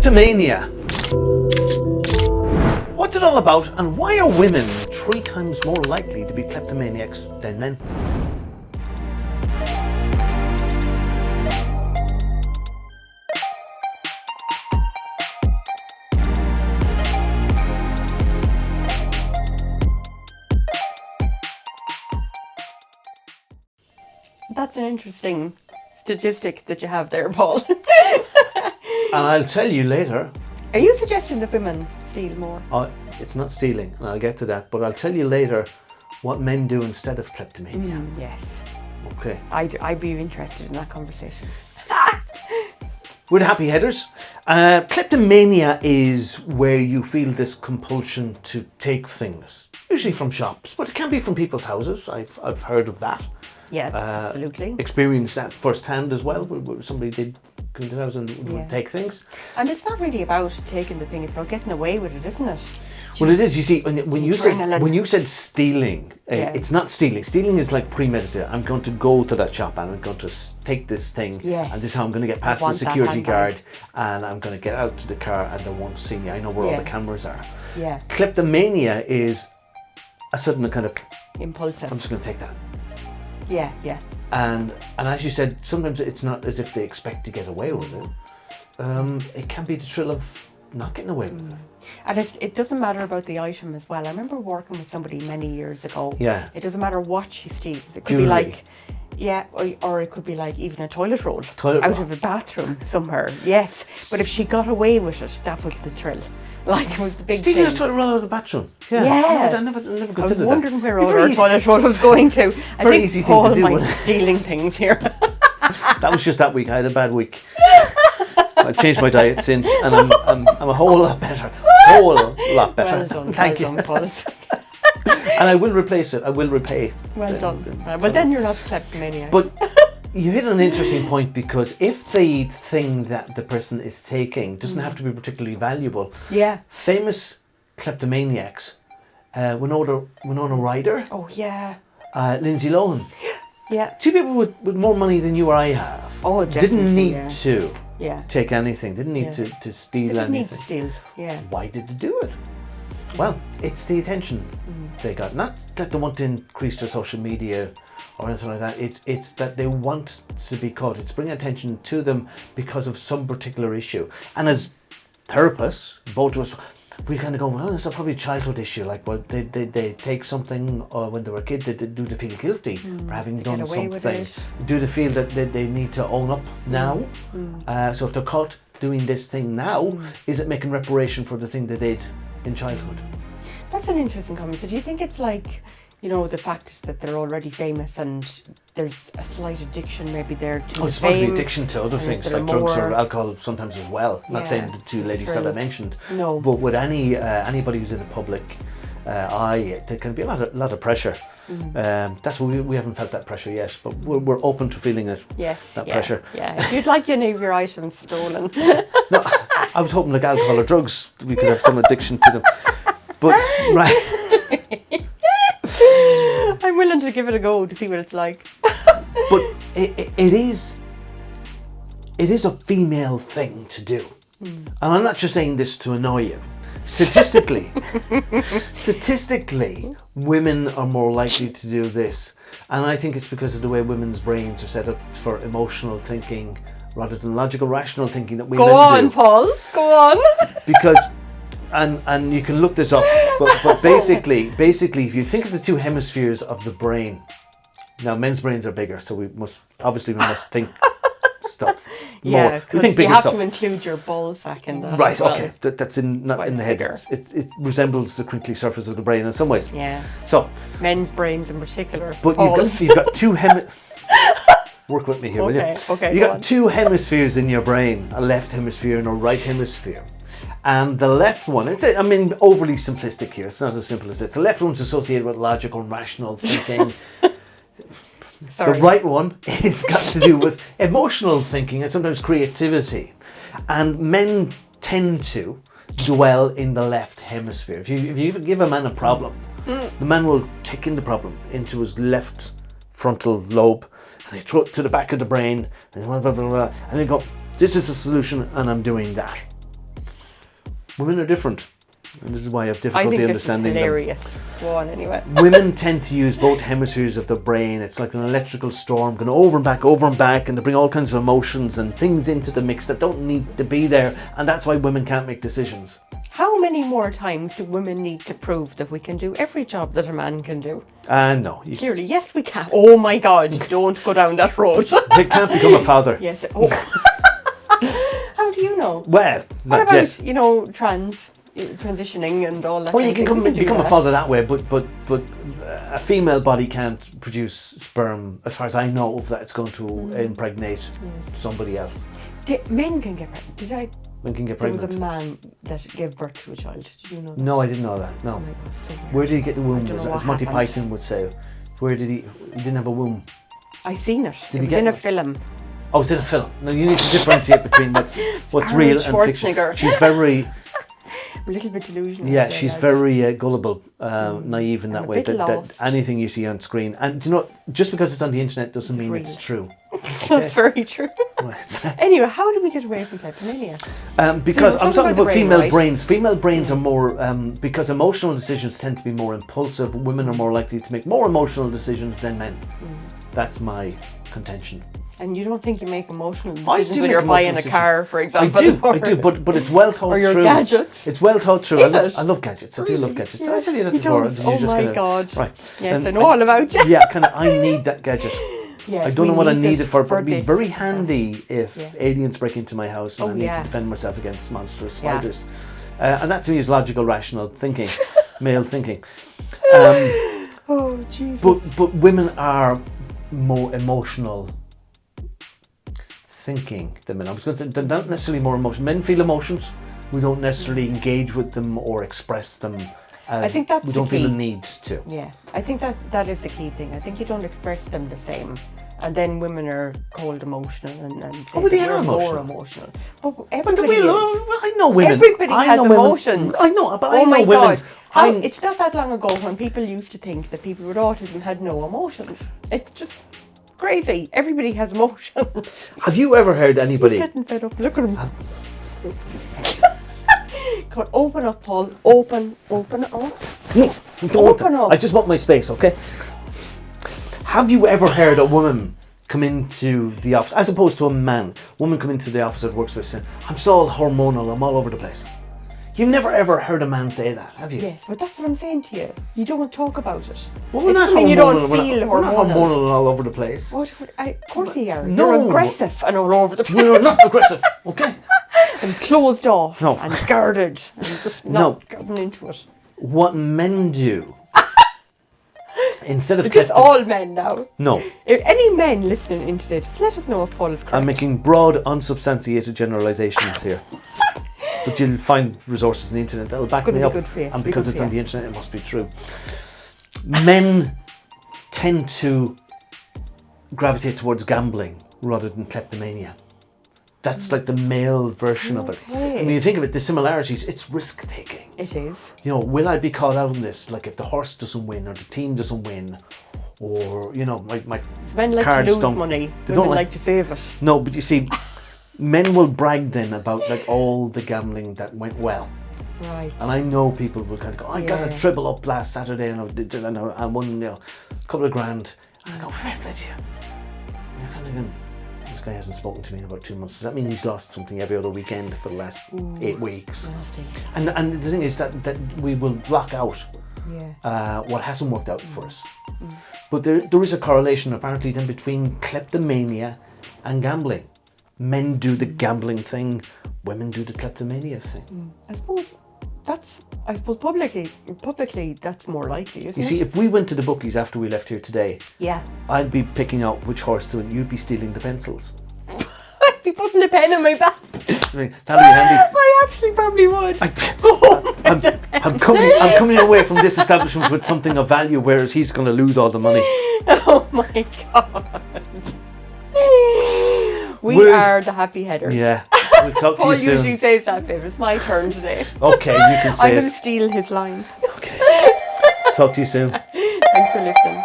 Kleptomania. What's it all about, and why are women 3 times more likely to be kleptomaniacs than men? That's an interesting statistic that you have there, Paul. And I'll tell you later. Are you suggesting that women steal more? It's not stealing, and I'll get to that, but I'll tell you later what men do instead of kleptomania. Yes. Okay. I'd be interested in that conversation. We're the happy headers. Kleptomania is where you feel this compulsion to take things, usually from shops, but it can be from people's houses. I've heard of that. Yeah, absolutely. Experienced that firsthand as well, where somebody did come to the house and would take things. And it's not really about taking the thing, it's about getting away with it, isn't it? Well, it is. You see, when you said stealing, it's not stealing. Stealing is like premeditated. I'm going to go to that shop and I'm going to take this thing, and this is how I'm going to get past the security guard, and I'm going to get out to the car and they won't see me. I know where all the cameras are. Yeah. Kleptomania is a sudden kind of impulsive. I'm just going to take that. Yeah, yeah. And as you said, sometimes it's not as if they expect to get away with it. It can be the thrill of not getting away with it. And it doesn't matter about the item as well. I remember working with somebody many years ago. Yeah. It doesn't matter what she steals. It could Jewelry. be like, or it could be like even a toilet roll out of a bathroom somewhere. Yes. But if she got away with it, that was the thrill. Like, it was the big stealing thing. a toilet roll out of the bathroom. Yeah. I never considered that. I was wondering where all our toilet roll was going to. I very think easy thing Paul to do. might be stealing things here. That was just that week. I had a bad week. I've changed my diet since, and I'm a whole lot better. Well done. Thank you. Paul. And I will replace it. I will repay. Well done. Well, then you're not a kleptomaniac. But you hit an interesting point, because if the thing that the person is taking doesn't have to be particularly valuable. Yeah. Famous kleptomaniacs, Winona Ryder. Oh yeah. Lindsay Lohan. Yeah. 2 people with more money than you or I have. Oh, definitely. Didn't need to take anything. Didn't need to steal anything. Didn't need to steal. Yeah. Why did they do it? Well, it's the attention they got. Not that they want to increase their social media or anything like that. It's that they want to be caught. It's bringing attention to them because of some particular issue. And as therapists, both of us, we kind of go, well, it's a probably a childhood issue. Like, well, they take something, or when they were a kid, do they feel guilty for having done something? Do they feel that they need to own up now? So if they're caught doing this thing now, is it making reparation for the thing they did in childhood? That's an interesting comment. So do you think it's like, you know, the fact that they're already famous and there's a slight addiction maybe there to it's fame? probably addiction to other things like drugs or alcohol sometimes as well. Not saying the 2 ladies that I mentioned. No. But with anybody who's in the public eye, there can be a lot of pressure. That's what we haven't felt that pressure yet, but we're open to feeling it. Yes. That pressure. Yeah. If you'd like any of your items stolen. No, I was hoping like alcohol or drugs, we could have some addiction to them. But right. I'm willing to give it a go to see what it's like. But it is a female thing to do. And I'm not just saying this to annoy you. Statistically, women are more likely to do this. And I think it's because of the way women's brains are set up for emotional thinking rather than logical, rational thinking that women do. Go on, Paul. Go on. Because, and you can look this up, but basically, if you think of the 2 hemispheres of the brain, now men's brains are bigger, so we must think stuff more. Yeah, because you have to include your ball sack in that. Right, well. okay. That's not in the head. It resembles the crinkly surface of the brain in some ways. Yeah. So men's brains in particular. But you've got 2 work with me here, will you? Okay. You got 2 hemispheres in your brain, a left hemisphere and a right hemisphere. And the left one, overly simplistic here. It's not as simple as this. The left one's associated with logical and rational thinking. The right one is got to do with emotional thinking and sometimes creativity. And men tend to dwell in the left hemisphere. If you give a man a problem, the man will take in the problem into his left frontal lobe, and he throw it to the back of the brain, and blah, blah, blah, blah, and they go, this is the solution, and I'm doing that. Women are different. And this is why I have I difficulty think this is understanding them. hilarious. Go on anyway. Women tend to use both hemispheres of the brain. It's like an electrical storm going over and back, and they bring all kinds of emotions and things into the mix that don't need to be there, and that's why women can't make decisions. How many more times do women need to prove that we can do every job that a man can do? No. Clearly, yes, we can. Oh my God, don't go down that road. They can't become a father. Yes. Oh. How do you know? Well, What not about, yes. transitioning and all that? Well, you kind can of thing? We become do a that. father that way, but a female body can't produce sperm, as far as I know, that it's going to impregnate somebody else. Men can get pregnant. Did I? Men can get There was pregnant. a man that gave birth to a child. Did you know that? No, I didn't know that. No. Oh my God, so weird. Where did he get the womb? I don't know As what Monty happened. Python would say. Where did he didn't have a womb. I seen it. Did It he was get in a one? film. Oh, it's in a film. No, you need to differentiate between what's real and fiction. Schwarzenegger. She's very, A little bit delusional. yeah, there, she's lads. very gullible, naive in And that a way. bit That lost. anything you see on screen, and you know, just because it's on the internet doesn't mean it's true. That's very true. Right. Anyway, how do we get away from kleptomania? Because So I'm we're talking about the brain, female right? brains. Female brains are more, because emotional decisions tend to be more impulsive. Women are more likely to make more emotional decisions than men. That's my contention. And you don't think you make emotional I decisions do when make you're buying a emotional car, for example? I do, but it's well thought Or your through. gadgets. It's well thought through. Is I love gadgets. I do love gadgets. Did I tell you that He before? does. Did you Oh just my kinda- God. Right. Yes, I know all about you. Yeah, kind of. I need that gadget. Yes, I don't we know what I need need it it for, but for it'd be this very and that. handy if Yeah. aliens break into my house and Oh, I need yeah. to defend myself against monstrous Yeah. spiders. And that to me is logical, rational thinking, male thinking. Oh, Jesus. But women are more emotional thinking than men. I was going to say they're not necessarily more emotional. Men feel emotions. We don't necessarily engage with them or express them. I think that's we the don't feel key. the need to. Yeah, I think that is the key thing. I think you don't express them the same. And then women are called emotional and say Oh, they that are we're more emotional. emotional. But But everybody we is. I know women. Everybody I has know women. emotions. I know, but I Oh know my women. God. It's not that long ago when people used to think that people with autism had no emotions. It's just crazy. Everybody has emotions. Have you ever heard anybody? He's getting fed up. Look at him. Come on, open up, Paul. Open up. No, don't. Open up. I just want my space, okay? Have you ever heard a woman come into the office, as opposed to a man, woman come into the office that works with saying, I'm so all hormonal, I'm all over the place. You've never ever heard a man say that, have you? Yes, but that's what I'm saying to you. You don't talk about it. Well, we're It's not something hormonal. you don't we're feel not, we're not hormonal. hormonal and all over the place. Of course you are. No. You're aggressive and all over the place. We're not aggressive, okay? And closed off No. and guarded and just not getting into it. What men do, instead of It's just all men now. No, If any men listening in today, just let us know if Paul is correct. I'm making broad, unsubstantiated generalizations here. But you'll find resources on the internet that'll back gonna me be up. good for you. And Be because good it's for on you. the internet, it must be true. Men tend to gravitate towards gambling rather than kleptomania. That's like the male version of it. Okay. And when you think of it, the similarities, it's risk taking. It is. You know, will I be caught out on this? Like if the horse doesn't win or the team doesn't win, or you know, my Men like cards to lose don't. money. They Women don't like to save it. No, but you see, men will brag then about like all the gambling that went well. Right. And I know people will kind of go, I got a Yeah. triple up last Saturday and I won, you know, a couple of grand. And I go, fair play to you. And you're kind of going, this guy hasn't spoken to me in about 2 months. Does that mean he's lost something every other weekend for the last 8 weeks? Nasty. And the thing is that we will block out Yeah. what hasn't worked out for us. But there is a correlation apparently then between kleptomania and gambling. Men do the gambling thing, women do the kleptomania thing. I suppose publicly that's more likely, isn't You it? see, if we went to the bookies after we left here today, Yeah. I'd be picking out which horse to win. You'd be stealing the pencils. I'd be putting the pen in my back. I mean, that'd be handy. I actually probably would. I'm coming away from this establishment with something of value, whereas he's going to lose all the money. Oh my God. We We're- are the happy headers. Yeah, we'll talk to Paul you soon. usually says that bit. It's my turn today. Okay, you can I'm say going it. to steal his line. Okay. Talk to you soon. Thanks for listening.